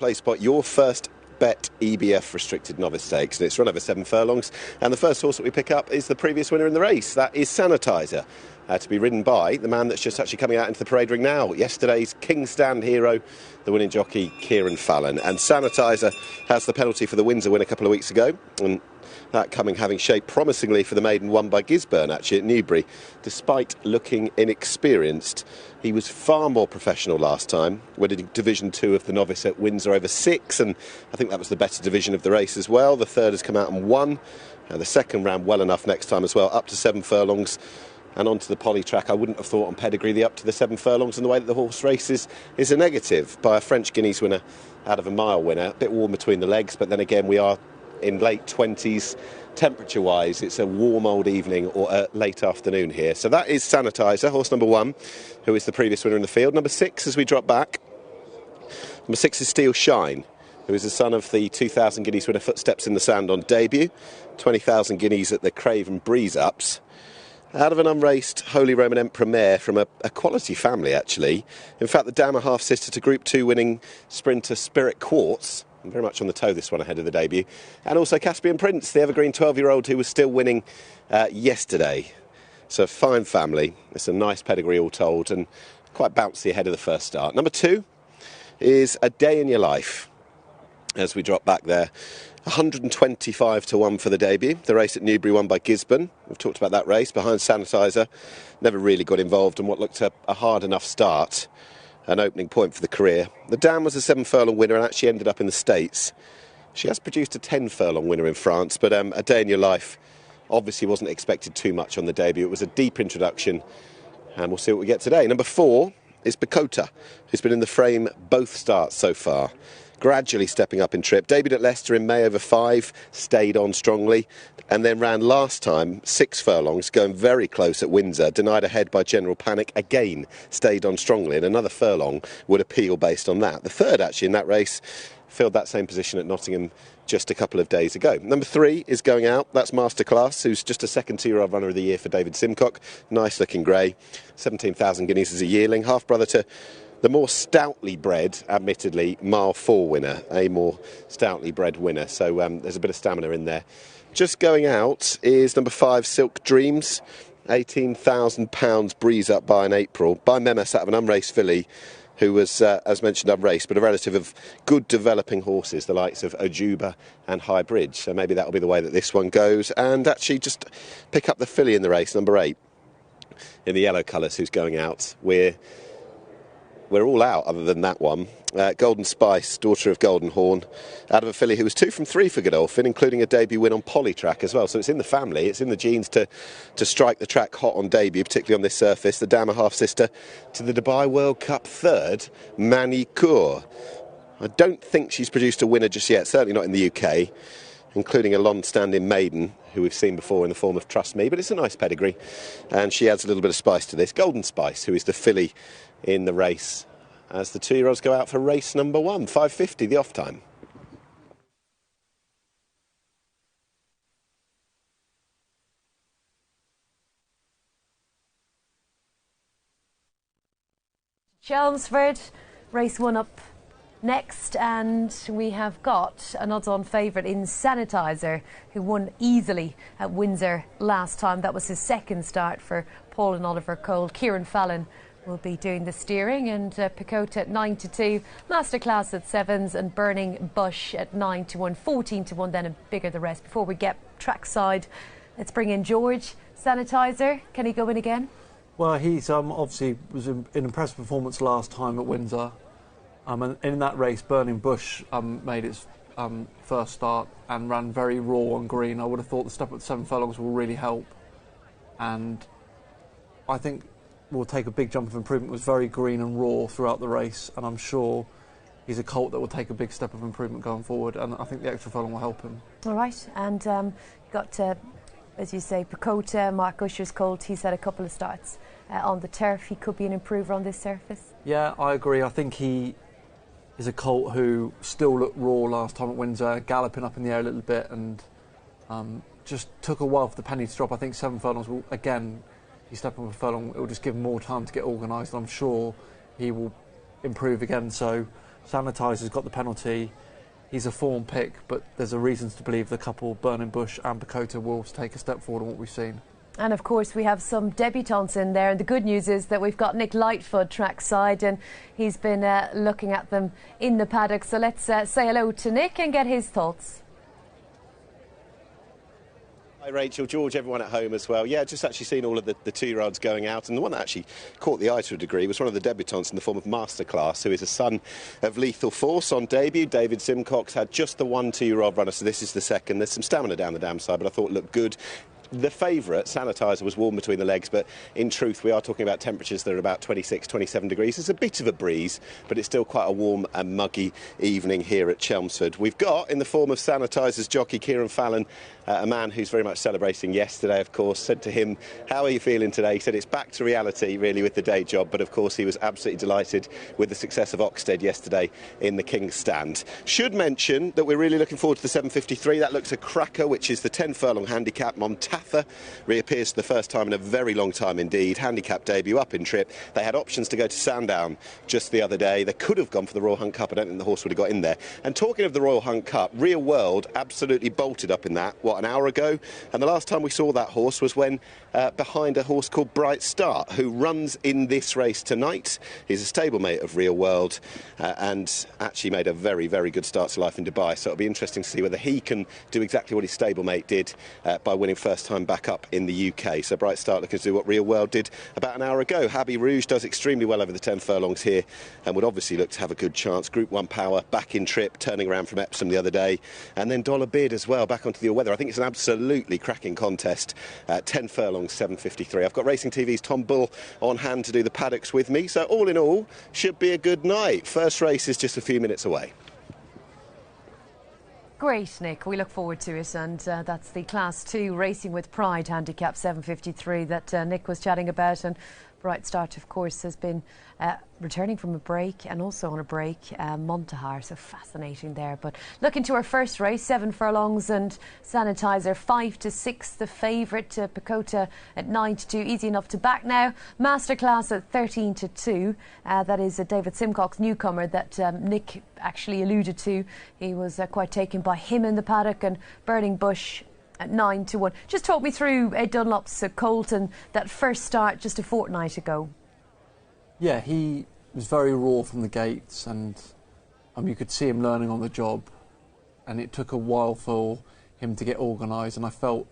Play spot your first bet EBF restricted novice stakes, and it's run over 7 furlongs, and the first horse that we pick up is the previous winner in the race. That is Sanitizer, to be ridden by the man that's just actually coming out into the parade ring now, yesterday's King's Stand hero, the winning jockey Kieran Fallon. And Sanitizer has the penalty for the Windsor win a couple of weeks ago, and that coming having shaped promisingly for the maiden won by Gisburn actually at Newbury. Despite looking inexperienced, he was far more professional last time, winning Division 2 of the novice at Windsor over 6, and I think that was the better division of the race as well. The third has come out and won, and the second ran well enough next time as well, up to 7 furlongs. And onto the poly track, I wouldn't have thought on pedigree the up to the 7 furlongs and the way that the horse races is a negative by a French Guineas winner out of a mile winner. A bit warm between the legs, but then again we are in late 20s temperature wise. It's a warm old evening or a late afternoon here. So that is Sanitizer, horse number 1, who is the previous winner in the field. Number 6 as we drop back. Number 6 is Steel Shine, who is the son of the 2,000 guineas winner Footsteps in the Sand on debut, 20,000 guineas at the Craven Breeze Ups. Out of an unraced Holy Roman Emperor mare from a quality family, actually. In fact, the dam, a half-sister to Group 2 winning sprinter Spirit Quartz. Very much on the toe, this one, ahead of the debut. And also Caspian Prince, the evergreen 12-year-old who was still winning yesterday. So a fine family. It's a nice pedigree all told, and quite bouncy ahead of the first start. Number 2 is A Day in Your Life. As we drop back there, 125 to 1 for the debut. The race at Newbury won by Gisburn. We've talked about that race. Behind Sanitizer, never really got involved in what looked a hard enough start. An opening point for the career. The dam was a 7 furlong winner and actually ended up in the States. She has produced a 10 furlong winner in France, but A Day in Your Life obviously wasn't expected too much on the debut. It was a deep introduction, and we'll see what we get today. Number 4 is Picota, who's been in the frame both starts so far. Gradually stepping up in trip. Debuted at Leicester in May over 5, stayed on strongly, and then ran last time 6 furlongs, going very close at Windsor, denied ahead by General Panic, again stayed on strongly, and another furlong would appeal based on that. The third actually in that race filled that same position at Nottingham just a couple of days ago. Number 3 is going out. That's Masterclass, who's just a second 2-year-old runner of the year for David Simcock. Nice looking grey, 17,000 guineas as a yearling, half brother to the more stoutly bred, admittedly, Mile 4 winner, a more stoutly bred winner. So there's a bit of stamina in there. Just going out is number 5, Silk Dreams, £18,000 breeze up by in April, by Memes out of an unraced filly, who was, as mentioned, unraced, but a relative of good developing horses, the likes of Ojuba and High Bridge. So maybe that'll be the way that this one goes. And actually just pick up the filly in the race, number 8, in the yellow colours, who's going out. We're all out other than that one. Golden Spice, daughter of Golden Horn, out of a filly who was 2 from 3 for Godolphin, including a debut win on poly track as well. So it's in the family, it's in the genes to strike the track hot on debut, particularly on this surface. The dam, a half-sister to the Dubai World Cup third, Manicourt. I don't think she's produced a winner just yet, certainly not in the UK, including a long-standing maiden who we've seen before in the form of Trust Me, but it's a nice pedigree, and she adds a little bit of spice to this. Golden Spice, who is the filly in the race, as the 2-year-olds go out for race number 1, 5:50, the off time. Chelmsford, race 1 up next, and we have got an odds-on favourite in Sanitizer, who won easily at Windsor last time. That was his second start for Paul and Oliver Cole. Kieran Fallon will be doing the steering, and Picota at 9 to 2, Masterclass at 7s, and Burning Bush at 9 to 1, 14 to 1, then a bigger the rest. Before we get trackside, let's bring in George. Sanitizer, can he go in again? Well, he's obviously was an impressive performance last time at Windsor. And in that race, Burning Bush made its first start and ran very raw and green. I would have thought the step at 7 furlongs will really help. And I think will take a big jump of improvement. Was very green and raw throughout the race, and I'm sure he's a colt that will take a big step of improvement going forward, and I think the extra furlong will help him. All right, and you got, as you say, Picota, Mark Usher's colt. He's had a couple of starts on the turf. He could be an improver on this surface. Yeah, I agree. I think he is a colt who still looked raw last time at Windsor, galloping up in the air a little bit, and just took a while for the penny to drop. I think 7 furlongs will, again, you step up a furlong, it will just give him more time to get organised, and I'm sure he will improve again. So Sanitizer's got the penalty. He's a form pick, but there's a reasons to believe the couple, Burning Bush and Picota, will take a step forward on what we've seen. And of course we have some debutants in there, and the good news is that we've got Nick Lightfoot trackside, and he's been looking at them in the paddock. So let's say hello to Nick and get his thoughts. Hi Rachel, George, everyone at home as well. Yeah, just actually seen all of the 2-year-olds going out, and the one that actually caught the eye to a degree was one of the debutants in the form of Masterclass, who is a son of Lethal Force on debut. David Simcox had just the 1 2-year-old runner, so this is the second. There's some stamina down the dam side, but I thought it looked good. The favourite, Sanitizer, was warm between the legs, but in truth we are talking about temperatures that are about 26, 27 degrees. It's a bit of a breeze, but it's still quite a warm and muggy evening here at Chelmsford. We've got, in the form of Sanitizer's jockey Kieran Fallon, a man who's very much celebrating yesterday, of course. Said to him, how are you feeling today? He said it's back to reality, really, with the day job, but of course he was absolutely delighted with the success of Oxted yesterday in the King's Stand. Should mention that we're really looking forward to the 753. That looks a cracker, which is the 10 furlong handicap. Montatha reappears for the first time in a very long time indeed. Handicap debut up in trip. They had options to go to Sandown just the other day. They could have gone for the Royal Hunt Cup. I don't think the horse would have got in there. And talking of the Royal Hunt Cup, Real World absolutely bolted up in that, an hour ago, and the last time we saw that horse was when behind a horse called Bright Start, who runs in this race tonight. He's a stablemate of Real World and actually made a very, very good start to life in Dubai, so it'll be interesting to see whether he can do exactly what his stablemate did by winning first time back up in the UK. So Bright Start looking to do what Real World did about an hour ago. Habby Rouge does extremely well over the 10 furlongs here and would obviously look to have a good chance. Group 1 power back in trip, turning around from Epsom the other day, and then Dollar Bid as well back onto the all-weather. I think it's an absolutely cracking contest. 10 furlongs, 7.53. I've got Racing TV's Tom Bull on hand to do the paddocks with me, so all in all should be a good night. First race is just a few minutes away. Great, Nick. We look forward to it, and that's the Class 2 Racing with Pride handicap 7.53 that Nick was chatting about. And Bright Start, of course, has been returning from a break, and also on a break, Montaha, so fascinating there. But looking to our first race, 7 furlongs and Sanitizer 5 to 6, the favourite, Picota at 9 to 2, easy enough to back now. Masterclass at 13 to 2, that is a David Simcox newcomer that Nick actually alluded to. He was quite taken by him in the paddock, and Burning Bush at 9 to 1. Just talk me through Ed Dunlop's Colton, that first start just a fortnight ago. Yeah, he was very raw from the gates, and you could see him learning on the job, and it took a while for him to get organised, and I felt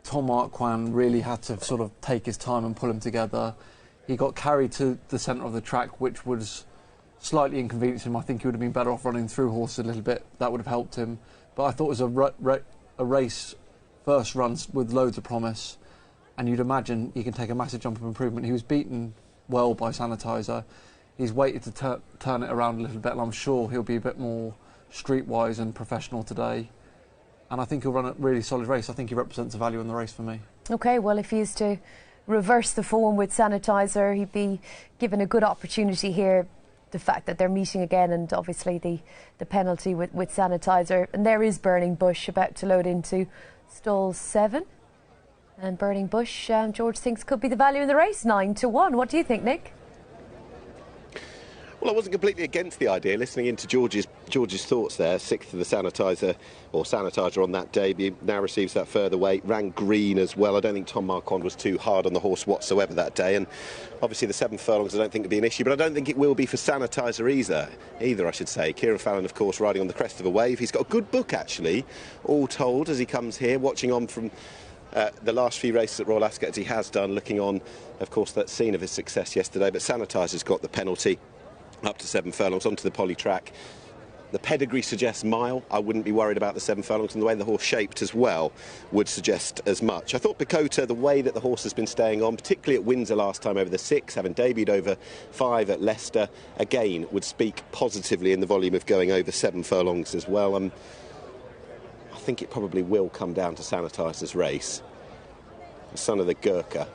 Tom Arquan really had to sort of take his time and pull him together. He got carried to the centre of the track, which was slightly inconvenienced him. I think he would have been better off running through horses a little bit. That would have helped him. But I thought it was a race first runs with loads of promise, and you'd imagine he can take a massive jump of improvement. He was beaten well by Sanitizer. He's waited to turn it around a little bit, and I'm sure he'll be a bit more streetwise and professional today. And I think he'll run a really solid race. I think he represents a value in the race for me. OK, well, if he is to reverse the form with Sanitizer, he'd be given a good opportunity here. The fact that they're meeting again, and obviously the penalty with Sanitizer. And there is Burning Bush about to load into stall 7. And Burning Bush, George thinks could be the value in the race, 9 to 1. What do you think, Nick? Well, I wasn't completely against the idea, listening into George's thoughts there. 6th of the Sanitizer on that debut, now receives that further weight, ran green as well. I don't think Tom Marquand was too hard on the horse whatsoever that day, and obviously the 7 furlongs I don't think would be an issue, but I don't think it will be for Sanitizer either, I should say. Kieran Fallon, of course, riding on the crest of a wave. He's got a good book, actually, all told, as he comes here, watching on from the last few races at Royal Ascot, as he has done, looking on, of course, that scene of his success yesterday. But Sanitizer's got the penalty up to 7 furlongs onto the poly track. The pedigree suggests mile. I wouldn't be worried about the 7 furlongs, and the way the horse shaped as well would suggest as much. I thought Picota, the way that the horse has been staying on, particularly at Windsor last time over the 6, having debuted over 5 at Leicester, again would speak positively in the volume of going over 7 furlongs as well. I think it probably will come down to Sanitizer's race. The son of the Gurkha,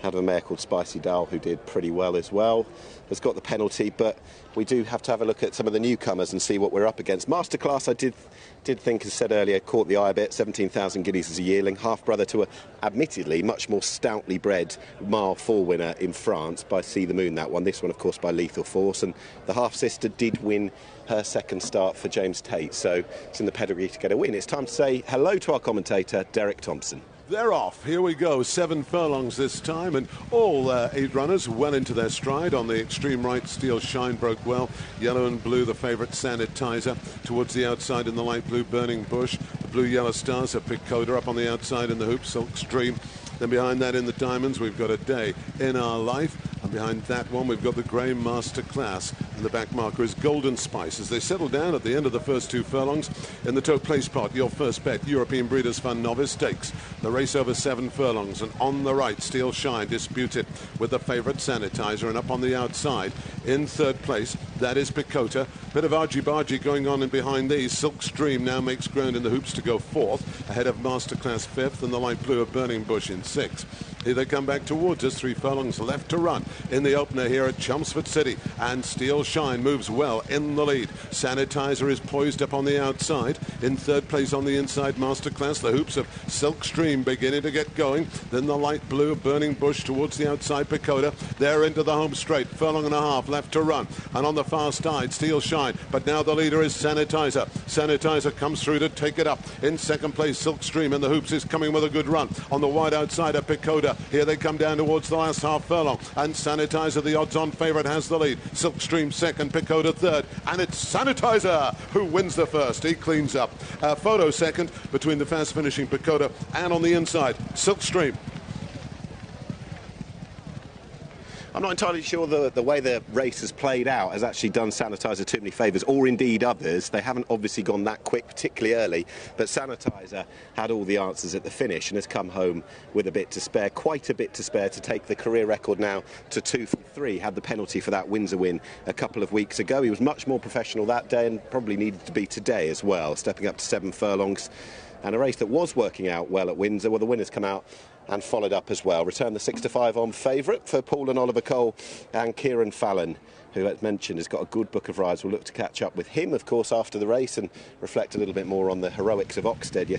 Had a mare called Spicy Dal who did pretty well as well. Has got the penalty, but we do have to have a look at some of the newcomers and see what we're up against. Masterclass, I did think, as said earlier, caught the eye a bit. 17,000 guineas as a yearling, half-brother to a, admittedly, much more stoutly bred Mile 4 winner in France by See the Moon, that one. This one, of course, by Lethal Force. And the half-sister did win her second start for James Tate, so it's in the pedigree to get a win. It's time to say hello to our commentator, Derek Thompson. They're off. Here we go. 7 furlongs this time, and all 8 runners well into their stride. On the extreme right, Steel Shine broke well. Yellow and blue, the favourite Sanitizer. Towards the outside in the light blue, Burning Bush. The blue-yellow stars of Picota up on the outside in the hoop, Silk Stream. Then behind that in the diamonds, we've got A Day in Our Life. And behind that one, we've got the Grey Masterclass. And the back marker is Golden Spice. As they settle down at the end of the first 2 furlongs, in the tote place pot, your first bet, European Breeders' Fund Novice Stakes. The race over 7 furlongs. And on the right, Steel Shine disputed with the favourite Sanitizer. And up on the outside, in third place, that is Picota. Bit of argy-bargy going on in behind these. Silk Stream now makes ground in the hoops to go 4th, ahead of Masterclass 5th, and the light blue of Burning Bush in 6th. Here they come back towards us, 3 furlongs left to run in the opener here at Chelmsford City, and Steel Shine moves well in the lead. Sanitizer is poised up on the outside. In third place on the inside, Masterclass. The hoops of Silk Stream beginning to get going. Then the light blue of Burning Bush towards the outside, Picota. They're into the home straight, furlong and a half left to run. And on the far side, Steel Shine. But now the leader is Sanitizer. Sanitizer comes through to take it up. In second place, Silk Stream, and the hoops is coming with a good run. On the wide outside of Picota. Here they come down towards the last half furlong, and Sanitizer, the odds-on favourite, has the lead. Silk Stream second, Picota third, and it's Sanitizer who wins the first. He cleans up. Photo second between the fast-finishing Picota and on the inside, Silk Stream. I'm not entirely sure the way the race has played out has actually done Sanitizer too many favours, or indeed others. They haven't obviously gone that quick, particularly early, but Sanitizer had all the answers at the finish and has come home with a bit to spare, quite a bit to spare, to take the career record now to 2 from 3. Had the penalty for that Windsor win a couple of weeks ago. He was much more professional that day and probably needed to be today as well, stepping up to 7 furlongs. And a race that was working out well at Windsor, well, the winners come out and followed up as well. Returned the 6-5 on favourite for Paul and Oliver Cole, and Kieran Fallon, who, as mentioned, has got a good book of rides. We'll look to catch up with him, of course, after the race and reflect a little bit more on the heroics of Oxted yesterday.